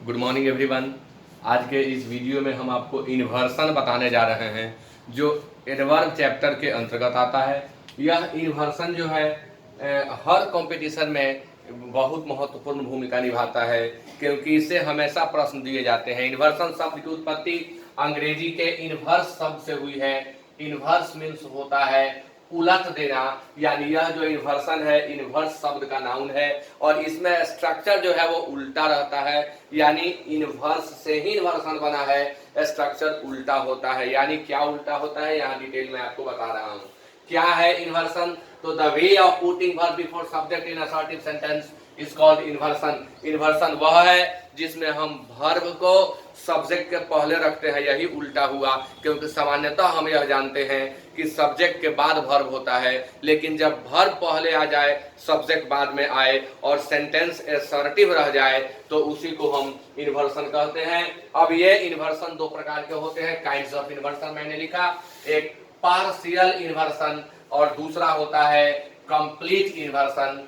Good morning everyone. आज के इस वीडियो में हम आपको इन्वर्सन बताने जा रहे हैं जो एडवर्ब चैप्टर के अंतर्गत आता है। यह इन्वर्सन जो है हर कंपटीशन में बहुत महत्वपूर्ण भूमिका निभाता है, क्योंकि इससे हमेशा प्रश्न दिए जाते हैं। इन्वर्सन शब्द की उत्पत्ति अंग्रेजी के इन्वर्स शब्द से हुई है। इन्वर्स मीन्स होता है उलट देना, यानी यह जो इन्वर्सन है इन्वर्स शब्द का नाउन है और इसमें स्ट्रक्चर जो है वो उल्टा रहता है, यानी इन्वर्स से ही इन्वर्सन बना है। स्ट्रक्चर उल्टा होता है, यानी क्या उल्टा होता है यहाँ डिटेल में आपको बता रहा हूँ। क्या है इन्वर्सन? तो the way of putting verb before subject in assertive sentence is called inversion. Inversion वह है जिसमें हम वर्ब को सब्जेक्ट के पहले रखते हैं, यही उल्टा हुआ। क्योंकि सामान्यतः हम यह जानते हैं कि सब्जेक्ट के बाद वर्ब होता है, लेकिन जब वर्ब पहले आ जाए सब्जेक्ट बाद में आए और सेंटेंस असर्टिव रह जाए तो उसी को हम इन्वर्सन कहते हैं। अब ये इन्वर्सन दो प्रकार के होते हैं, काइंड्स ऑफ इन्वर्सन मैंने लिखा। एक पार्शियल इन्वर्सन और दूसरा होता है कंप्लीट इन्वर्सन।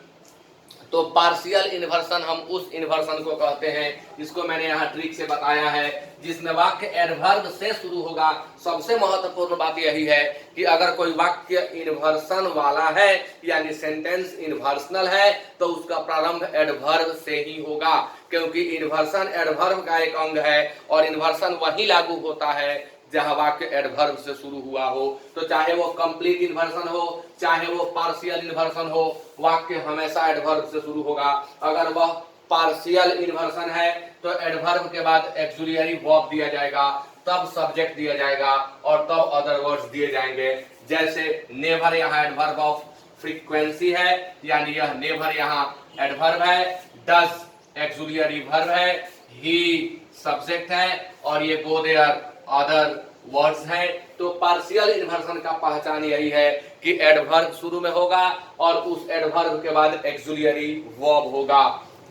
तो पार्शियल इन्वर्सन हम उस इन्वर्सन को कहते हैं, इसको मैंने यहाँ ट्रिक से बताया है, जिसमें वाक्य एडवर्ब से शुरू होगा। सबसे महत्वपूर्ण बात यही है कि अगर कोई वाक्य इन्वर्सन वाला है यानी सेंटेंस इन्वर्सनल है तो उसका प्रारंभ एडवर्ब से ही होगा, क्योंकि इन्वर्सन एडवर्ब का एक अंग है और इन्वर्सन वही लागू होता है जहां वाक्य एडवर्ब से शुरू हुआ हो। तो चाहे वो कंप्लीट इन्वर्सन हो चाहे वो पार्शियल इन्वर्सन हो, वाक्य हमेशा एडवर्ब से शुरू होगा। अगर वह पार्शियल इन्वर्सन है तो एडवर्ब के बाद एक्सुलियरी वर्ब दिया जाएगा, तब सब्जेक्ट दिया जाएगा और तब अदर वर्ड्स दिए जाएंगे। जैसे नेवर यहाँ एडवर्ब ऑफ फ्रीक्वेंसी है, यानी यह नेवर यहाँ एडवर्ब है। डज एक्सुलियरी वर्ब है, ही सब्जेक्ट है और ये गो देयर अदर वर्ड्स हैं। तो पार्शियल इन्वर्सन का पहचान यही है कि एडवर्ब शुरू में होगा और उस एडवर्ब के बाद एक्सुलियरी वर्ब होगा।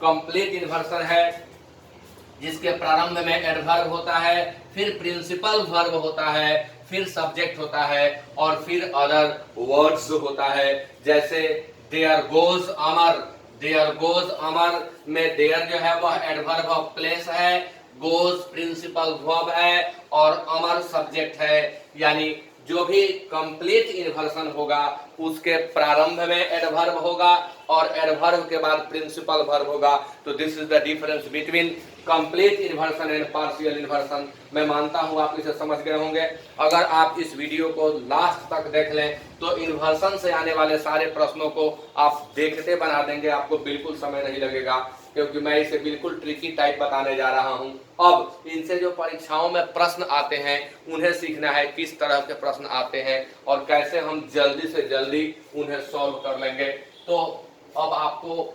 कंप्लीट इन्वर्सन है जिसके प्रारंभ में एडवर्ब होता है, फिर प्रिंसिपल वर्ब होता है, फिर सब्जेक्ट होता है और फिर अदर वर्ड्स होता है। जैसे there goes Amar, there goes Amar में देयर जो है वह एडवर्ब ऑफ प्लेस है, गोज प्रिंसिपल वर्ब है और अमर सब्जेक्ट है। यानी जो भी कंप्लीट इन्वर्सन होगा उसके प्रारंभ में एडवर्ब होगा और एडवर्ब के बाद प्रिंसिपल वर्ब होगा। तो this is the difference between complete inversion and partial inversion. मैं मानता हूं आप इसे समझ गए होंगे। अगर आप इस वीडियो को लास्ट तक देख लें तो इन्वर्सन से आने वाले सारे प्रश्नों को आप देखते बना देंगे, आपको बिल्कुल समय नहीं लगेगा, क्योंकि मैं इसे बिल्कुल ट्रिकी टाइप बताने जा रहा हूं। अब इनसे जो परीक्षाओं में प्रश्न आते हैं उन्हें सीखना है, किस तरह के प्रश्न आते हैं और कैसे हम जल्दी से जल्दी उन्हें सॉल्व कर लेंगे। तो अब आपको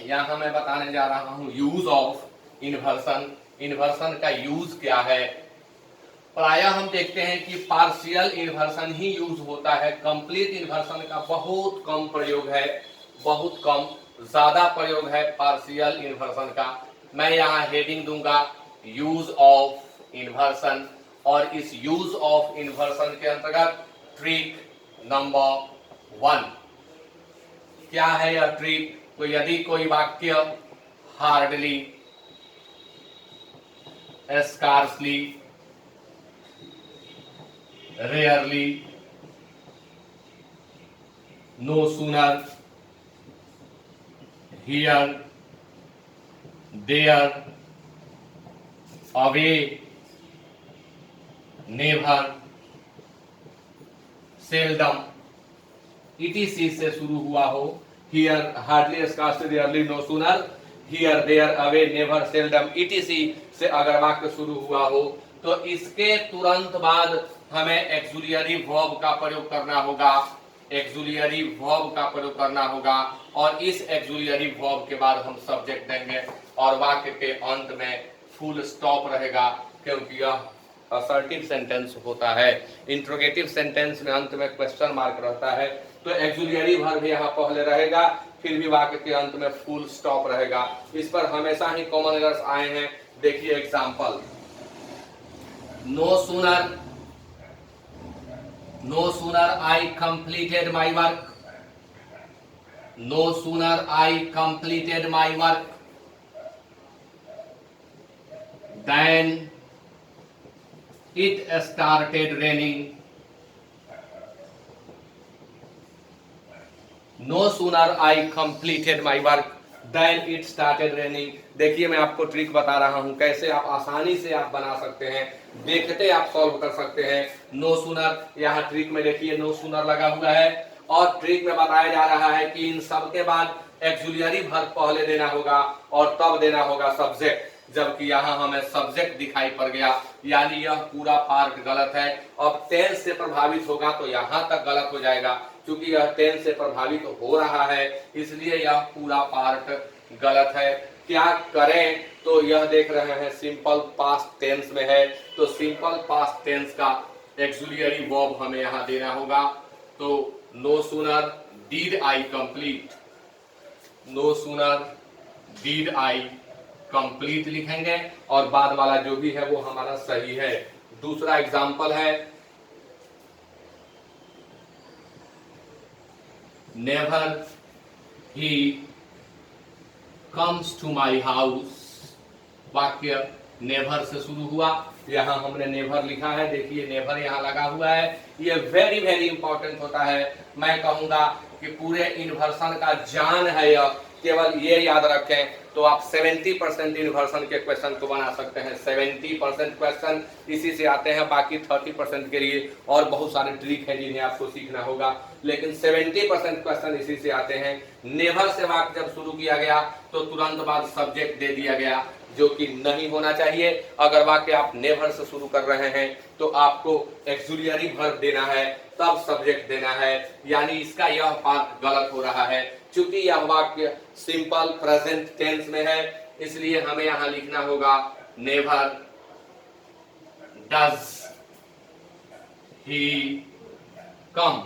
यहाँ मैं बताने जा रहा हूँ यूज ऑफ इन्वर्सन। इन्वर्सन का यूज क्या है? प्रायः हम देखते हैं कि पार्शियल इन्वर्सन ही यूज होता है। कंप्लीट इन्वर्सन का बहुत कम प्रयोग है, बहुत कम। ज्यादा प्रयोग है पार्शियल इन्वर्सन का। मैं यहाँ हेडिंग दूंगा यूज ऑफ इन्वर्सन और इस यूज ऑफ इन्वर्सन के अंतर्गत ट्रिक नंबर 1 क्या है? यह ट्रिक, तो यदि कोई वाक्य hardly, scarcely, rarely, no sooner, here, there, away, never, seldom, etc से शुरू हुआ हो, here, hardly, scarcely, rarely, no sooner, here, there, away, never, seldom, etc से अगर वाक्य शुरू हुआ हो तो इसके तुरंत बाद हमें एक्सुलियरी वर्ब का प्रयोग करना होगा। एक्सुलियरी वर्ब का प्रयोग करना होगा और इस एक्सुलियरी वर्ब के बाद हम सब्जेक्ट देंगे और वाक्य के अंत में फुल स्टॉप रहेगा, क्योंकि यह असर्टिव सेंटेंस होता है। इंट्रोगेटिव सेंटेंस में अंत में क्वेश्चन मार्क रहता है। तो एक्सुलियरी वर्ब यहाँ पहले रहेगा, फिर भी वाक्य के अंत में फुल स्टॉप रहेगा। इस पर हमेशा ही कॉमन एरर्स आए हैं। देखिए example, no sooner, no sooner I completed my work, no sooner I completed my work, then it started raining. No sooner I completed my work than it started raining. देखिए मैं आपको trick बता रहा हूं कैसे आप आसानी से आप बना सकते हैं, देखते आप सॉल्व कर सकते हैं। नो सूनर, यहाँ ट्रिक में देखिए नो सूनर लगा हुआ है और ट्रिक में बताया जा रहा है कि इन सब के बाद एक्सुलियरी वर्ब पहले देना होगा और तब देना होगा सब्जेक्ट, जबकि यहाँ हमें सब्जेक्ट दिखाई पड़ गया, यानी यह पूरा पार्ट गलत है। अब टेंस से प्रभावित होगा तो यहाँ तक गलत हो जाएगा, क्योंकि यह टेंस से प्रभावित हो रहा है, इसलिए यह पूरा पार्ट गलत है। क्या करें, तो यह देख रहे हैं सिंपल पास्ट टेंस में है, तो सिंपल पास्ट टेंस का एक्सुलियरी वर्ब हमें यहाँ देना होगा। तो no sooner did I complete, no sooner did I complete लिखेंगे और बाद वाला जो भी है वो हमारा सही है। दूसरा एग्जांपल है never he comes to my house. वाक्य नेवर से शुरू हुआ, यहाँ हमने नेवर लिखा है, देखिए नेवर यहाँ लगा हुआ है। ये वेरी वेरी इंपॉर्टेंट होता है। मैं कहूंगा कि पूरे इन्वर्सन का जान है यह, केवल ये याद रखें तो आप 70% इन्वर्सन के क्वेश्चन को बना सकते हैं। 70% क्वेश्चन इसी से आते हैं, बाकी 30% के लिए और बहुत सारे ट्रिक है जिन्हें आपको सीखना होगा, लेकिन 70% क्वेश्चन इसी से आते हैं। नेवर से वाक्य जब शुरू किया गया तो तुरंत बाद सब्जेक्ट दे दिया गया, जो कि नहीं होना चाहिए। अगर वाक्य आप नेवर से शुरू कर रहे हैं तो आपको एक्सुलियरी वर्ब देना है, तब सब्जेक्ट देना है, यानी इसका यह पार्ट गलत हो रहा है। चूंकि यह वाक्य सिंपल प्रेजेंट टेंस में है, इसलिए हमें यहां लिखना होगा never does he come,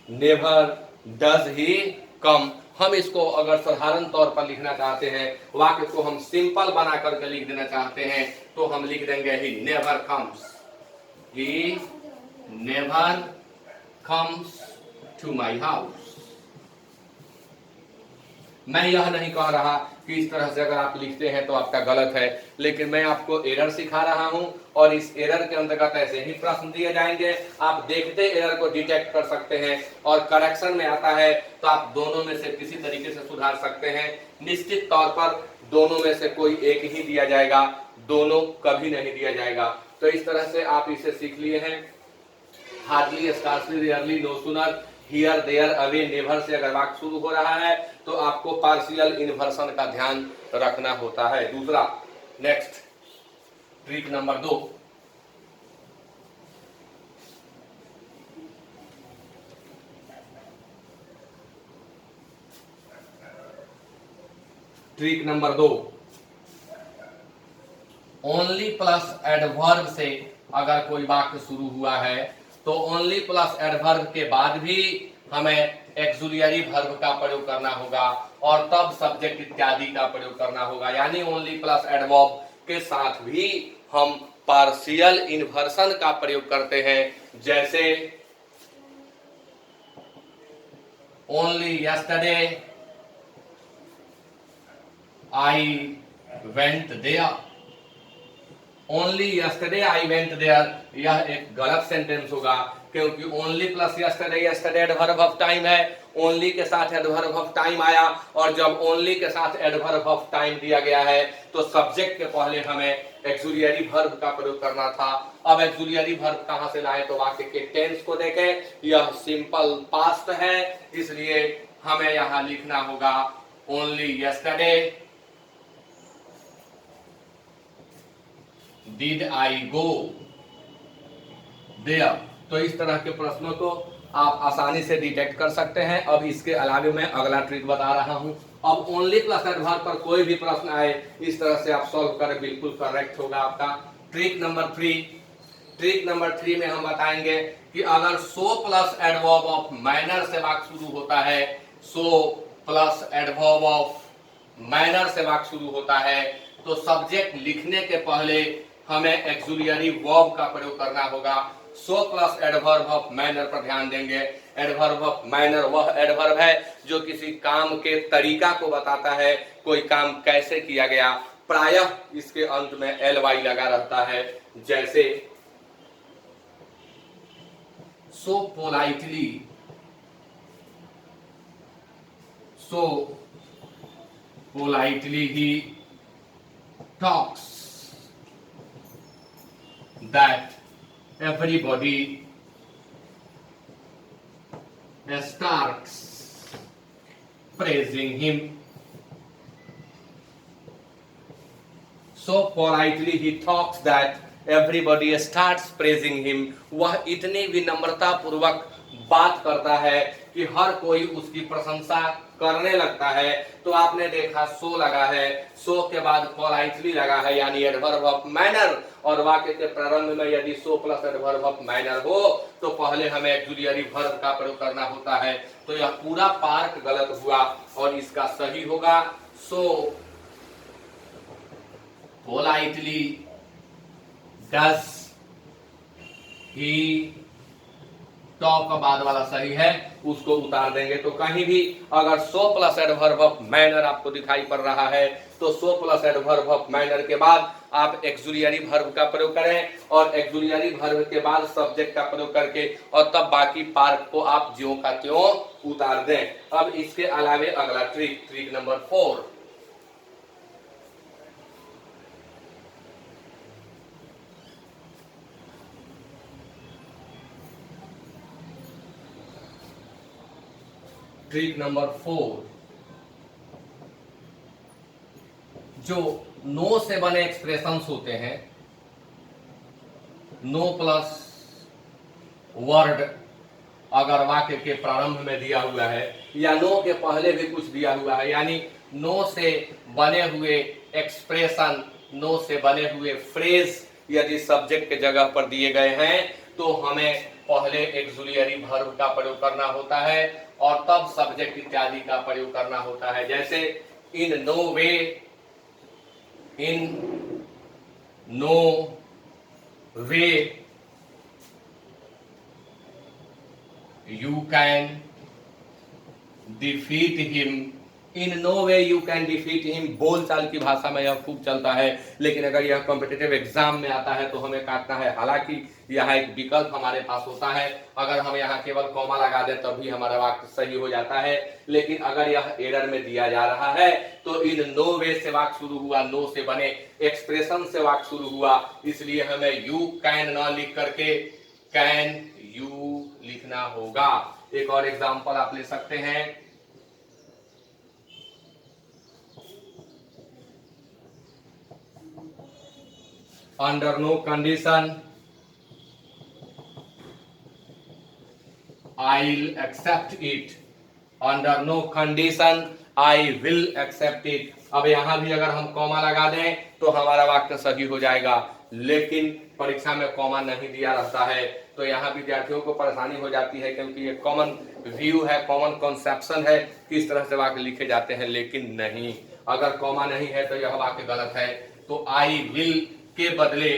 never does he come. हम इसको अगर साधारण तौर पर लिखना चाहते हैं, वाक्य को हम सिंपल बना करके लिख देना चाहते हैं, तो हम लिख देंगे he never comes, he never comes to my house. मैं यह नहीं कह रहा कि इस तरह से अगर आप लिखते हैं तो आपका गलत है, लेकिन मैं आपको एरर सिखा रहा हूं और इस एरर के अंतर्गत ऐसे ही प्रश्न दिए जाएंगे, आप देखते एरर को डिटेक्ट कर सकते हैं और करेक्शन में आता है तो आप दोनों में से किसी तरीके से सुधार सकते हैं। निश्चित तौर पर दोनों में से कोई एक ही दिया जाएगा, दोनों कभी नहीं दिया जाएगा। तो इस तरह से आप इसे सीख लिए हैं। Hardly, scarcely, rarely, no sooner, here, there, away, never से अगर वाक्य शुरू हो रहा है तो आपको पार्शियल इन्वर्सन का ध्यान रखना होता है। दूसरा, next trick number 2, trick number 2, only plus adverb से अगर कोई वाक्य शुरू हुआ है तो ओनली प्लस एडवर्ब के बाद भी हमें एक्सुलियरी वर्ब का प्रयोग करना होगा और तब सब्जेक्ट इत्यादि का प्रयोग करना होगा, यानी ओनली प्लस एडवर्ब के साथ भी हम पार्शियल इन्वर्सन का प्रयोग करते हैं। जैसे only yesterday I went there, only yesterday I went there, यह एक गलत सेंटेंस होगा, क्योंकि only plus yesterday, yesterday adverb of time है, ओनली के साथ एडवर्ब ऑफ टाइम आया और जब ओनली के साथ एडवर्ब ऑफ टाइम दिया गया है तो सब्जेक्ट के पहले हमें एक्सुलियरी वर्ब का प्रयोग करना था। अब एक्सुलियरी वर्ब कहां से लाए, तो वाक्य के टेंस को देखें, यह सिंपल पास्ट है, इसलिए हमें यहां लिखना होगा only yesterday did I go there. तो इस तरह के प्रश्नों को आप आसानी से डिटेक्ट कर सकते हैं। अब इसके अलावा मैं अगला ट्रिक बता रहा हूं। अब ओनली प्लस एडवर्ब पर कोई भी प्रश्न आए इस तरह से आप सॉल्व करें, बिल्कुल करेक्ट होगा आपका। ट्रिक नंबर 3, ट्रिक नंबर 3 में हम बताएंगे कि अगर so plus adverb of manner से वाक्य शुरू होता है, so plus adverb of manner से वाक्य शुरू होता है, तो सब्जेक्ट लिखने के पहले हमें एक्सुलियरी वर्ब का प्रयोग करना होगा। So plus adverb of manner पर ध्यान देंगे। एडवर्ब ऑफ मैनर वह एडवर्ब है जो किसी काम के तरीका को बताता है, कोई काम कैसे किया गया, प्रायः इसके अंत में ly लगा रहता है, जैसे so politely he talks that everybody starts praising him. So politely he talks that everybody starts praising him. वह इतनी विनम्रता पूर्वक बात करता है कि हर कोई उसकी प्रशंसा करने लगता है। तो आपने देखा सो लगा है, सो के बाद पोलाइटली लगा है यानी एडवर्ब ऑफ मैनर, और वाक्य के प्रारंभ में यदि so plus adverb of manner हो तो पहले हमें ऑक्सिलरी वर्ब का प्रयोग करना होता है। तो यह पूरा पार्ट गलत हुआ और इसका सही होगा सो पोलाइटली डज ही टॉक का बाद वाला सही है, उसको उतार देंगे। तो कहीं भी अगर so plus adverb of manner आपको दिखाई पड़ रहा है तो so plus adverb of manner के बाद आप एक्सुलियरी वर्ब का प्रयोग करें और एक्सुलियरी वर्ब के बाद सब्जेक्ट का प्रयोग करके और तब बाकी पार्ट को आप ज्यों का त्यों उतार दें। अब इसके अलावे अगला ट्रिक नंबर 4। ट्रिक नंबर 4, जो नो से बने एक्सप्रेशंस होते हैं, नो प्लस वर्ड अगर वाक्य के प्रारंभ में दिया हुआ है या नो के पहले भी कुछ दिया हुआ है, यानी नो से बने हुए एक्सप्रेशन, नो से बने हुए फ्रेज यदि सब्जेक्ट के जगह पर दिए गए हैं तो हमें पहले एक्सुलियरी वर्ब का प्रयोग करना होता है और तब सब्जेक्ट इत्यादि का प्रयोग करना होता है। जैसे in no way, in no way you can defeat him, in no way you can defeat him बोलचाल की भाषा में यह खूब चलता है, लेकिन अगर यह कॉम्पिटिटिव एग्जाम में आता है तो हमें काटना है। हालांकि यह एक विकल्प हमारे पास होता है, अगर हम यहाँ केवल कॉमा लगा दें तभी हमारा वाक्य सही हो जाता है, लेकिन अगर यह एरर में दिया जा रहा है तो इन नो वे से वाक्य शुरू हुआ, नो से बने एक्सप्रेशन से वाक्य शुरू हुआ, इसलिए हमें यू कैन न लिख करके कैन यू लिखना होगा। एक और एग्जाम्पल आप ले सकते हैं, under no condition I'll accept it, under no condition I will accept it। अब यहां भी अगर हम कॉमा लगा दें तो हमारा वाक्य सही हो जाएगा, लेकिन परीक्षा में कॉमा नहीं दिया रहता है तो यहाँ विद्यार्थियों को परेशानी हो जाती है, क्योंकि ये कॉमन व्यू है, कॉमन कॉन्सेप्शन है किस तरह से वाक्य लिखे जाते हैं, लेकिन नहीं, अगर कॉमा नहीं है तो यह वाक्य गलत है। तो आई विल के बदले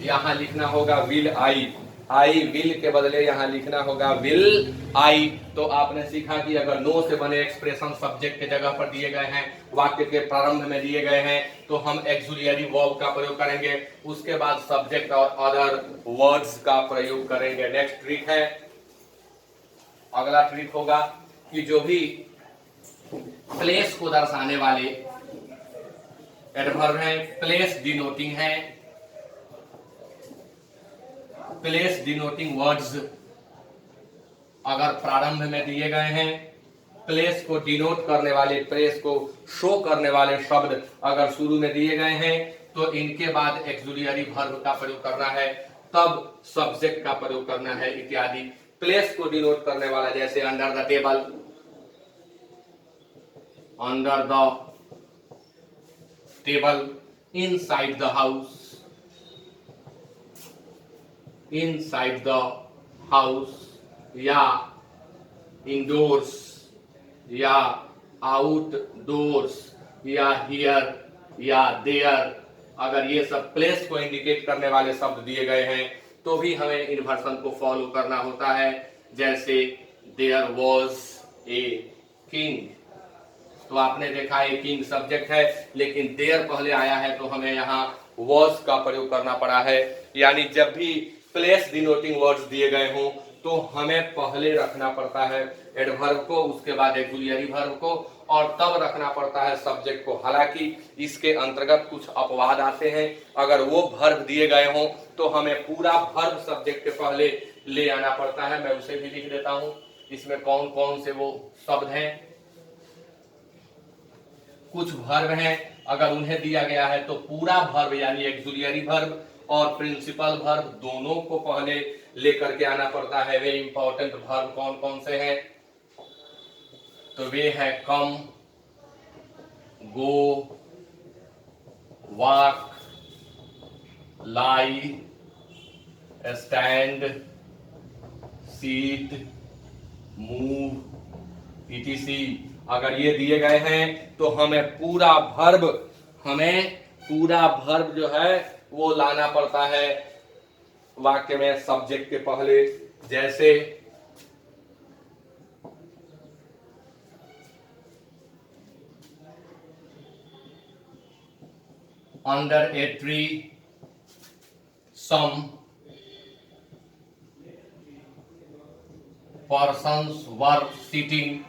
यहां लिखना होगा विल आई, आई विल के बदले यहां लिखना होगा विल आई। तो आपने सीखा कि अगर नो से बने एक्सप्रेशन सब्जेक्ट के जगह पर दिए गए हैं, वाक्य के प्रारंभ में दिए गए हैं, तो हम एक्सुलियरी वर्ब का प्रयोग करेंगे, उसके बाद सब्जेक्ट और अदर वर्ड्स का प्रयोग करेंगे। नेक्स्ट ट्रिक है, अगला ट्रिक होगा कि जो भी प्लेस को दर्शाने वाले एडवर्ब है, प्लेस डिनोटिंग है, प्लेस डिनोटिंग वर्ड्स अगर प्रारंभ में दिए गए हैं, प्लेस को डिनोट करने वाले, प्लेस को शो करने वाले शब्द अगर शुरू में दिए गए हैं तो इनके बाद एक्सुलियरी वर्ब का प्रयोग करना है, तब सब्जेक्ट का प्रयोग करना है इत्यादि। प्लेस को डिनोट करने वाला जैसे under the table, under the table, inside the house, inside the house, या इंडोर्स, या आउटडोर्स, या हियर, या देयर, अगर ये सब प्लेस को इंडिकेट करने वाले शब्द दिए गए हैं तो भी हमें इन्वर्सन को फॉलो करना होता है। जैसे देयर वॉज ए किंग, तो आपने देखा एक किंग सब्जेक्ट है, लेकिन देयर पहले आया है तो हमें यहाँ वॉज का प्रयोग करना पड़ा है। यानी जब भी प्लेस डिनोटिंग वर्ड्स दिए गए हों तो हमें पहले रखना पड़ता है एडवर्ब को, उसके बाद ऑक्सिलियरी वर्ब को, और तब रखना पड़ता है सब्जेक्ट को। हालांकि इसके अंतर्गत कुछ अपवाद आते हैं, अगर वो वर्ब दिए गए हों तो हमें पूरा वर्ब सब्जेक्ट के पहले ले आना पड़ता है। मैं उसे भी लिख देता हूं, इसमें कौन कौन से वो शब्द हैं। कुछ वर्ब हैं, अगर उन्हें दिया गया है तो पूरा वर्ब यानी ऑक्सिलियरी वर्ब और प्रिंसिपल वर्ब दोनों को पहले लेकर के आना पड़ता है। वे इंपॉर्टेंट वर्ब कौन कौन से हैं, तो वे है कम, गो, वॉक, लाई, स्टैंड, सीट, मूव, etc। अगर ये दिए गए हैं तो हमें पूरा वर्ब जो है वो लाना पड़ता है वाक्य में सब्जेक्ट के पहले। जैसे under a tree some persons were sitting.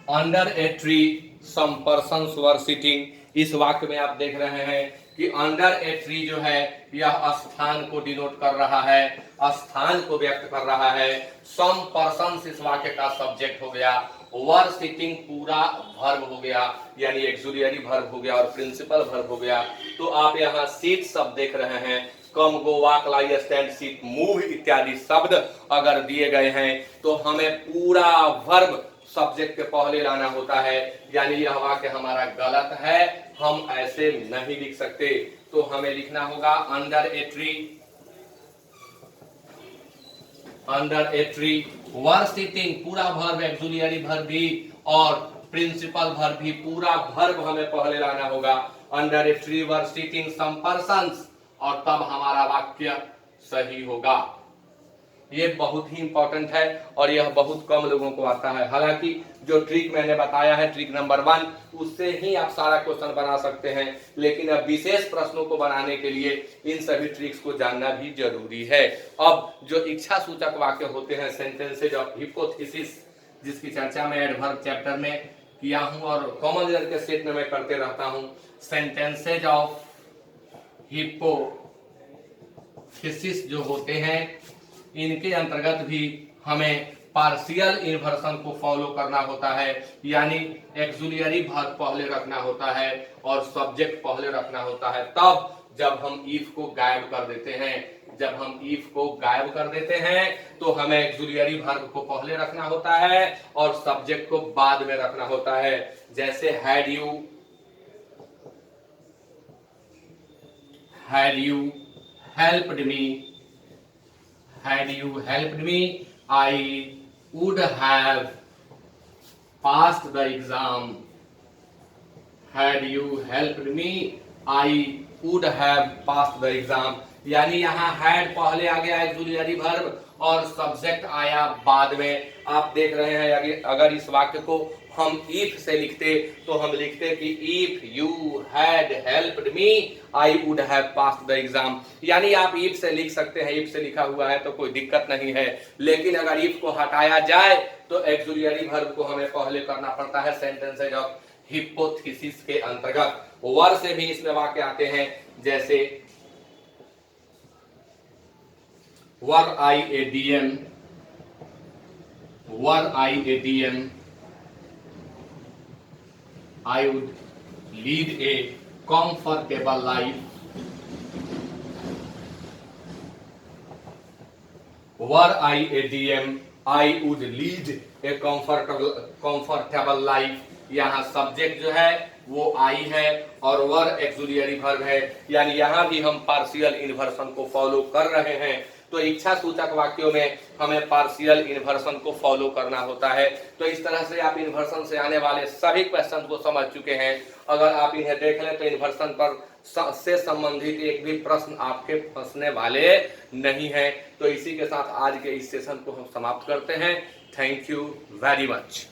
Under a tree some persons were sitting, इस वाक्य में आप देख रहे हैं कि अंडर ए ट्री जो है यह स्थान को डिनोट कर रहा है, स्थान को व्यक्त कर रहा है। सम पर्सन्स इस वाक्य का सब्जेक्ट हो गया, वर सिटिंग पूरा वर्ब हो गया यानी ऑक्सिलियरी वर्ब हो गया और प्रिंसिपल वर्ब हो गया। तो आप यहाँ सीट शब्द देख रहे हैं, कम, गो, वॉक, लाई, स्टैंड, सीट, मूव इत्यादि शब्द अगर दिए गए हैं तो हमें पूरा वर्ब सब्जेक्ट के पहले लाना होता है। यानी यह वाक्य हमारा गलत है, हम ऐसे नहीं लिख सकते। तो हमें लिखना होगा under a tree, under a tree, were sitting पूरा वर्ब ऑक्सिलियरी वर्ब भी और प्रिंसिपल वर्ब भी, पूरा वर्ब हमें पहले लाना होगा। Under a tree were sitting some persons, और तब हमारा वाक्य सही होगा। ये बहुत ही इंपॉर्टेंट है और यह बहुत कम लोगों को आता है। हालांकि जो ट्रिक मैंने बताया है, ट्रिक नंबर 1, उससे ही आप सारा क्वेश्चन बना सकते हैं, लेकिन अब विशेष प्रश्नों को बनाने के लिए इन सभी ट्रिक्स को जानना भी जरूरी है। अब जो इच्छा सूचक वाक्य होते हैं, सेंटेंसेज ऑफ हिपोथेसिस, जिसकी चर्चा मैं एडवर्ब चैप्टर में किया हूं और कॉमन रीडर के सेट में मैं करते रहता हूं। सेंटेंसेज ऑफ हिपोथेसिस जो होते हैं, इनके अंतर्गत भी हमें पार्शियल इन्वर्सन को फॉलो करना होता है, यानी ऑक्सिलियरी वर्ब पहले रखना होता है और सब्जेक्ट पहले रखना होता है। तब जब हम इफ को गायब कर देते हैं, तो हमें ऑक्सिलियरी वर्ब को पहले रखना होता है और सब्जेक्ट को बाद में रखना होता है। जैसे had you helped me, I would have passed the exam. Had you helped me, I would have passed the exam. यानी यहाँ had पहले आ गया ऑक्सिलियरी वर्ब और सब्जेक्ट आया बाद में। आप देख रहे हैं अगर इस वाक्य को हम if से लिखते तो हम लिखते कि if you had helped me, I would have passed the exam। यानी आप if से लिख सकते हैं, if से लिखा हुआ है तो कोई दिक्कत नहीं है। लेकिन अगर if को हटाया जाए तो ऑक्सिलियरी वर्ब को हमें पहले करना पड़ता है सेंटेंसेज ऑफ हिपोथेसिस के अंतर्गत। वर से भी इसमें वाक्य आते हैं, जैसे वर आई ए DM, I would lead a comfortable life. Were I a DM, I would lead a comfortable life। यहाँ सब्जेक्ट जो है वो आई है और वर ऑक्सिलियरी वर्ब है, यानी यहाँ भी हम पार्शियल इन्वर्सन को फॉलो कर रहे हैं। तो इच्छा सूचक वाक्यों में हमें पार्शियल इन्वर्सन को फॉलो करना होता है। तो इस तरह से आप इन्वर्सन से आने वाले सभी क्वेश्चन को समझ चुके हैं। अगर आप इन्हें देख लें तो इन्वर्सन पर से संबंधित एक भी प्रश्न आपके फंसने वाले नहीं है। तो इसी के साथ आज के इस सेशन को हम समाप्त करते हैं। Thank you very much.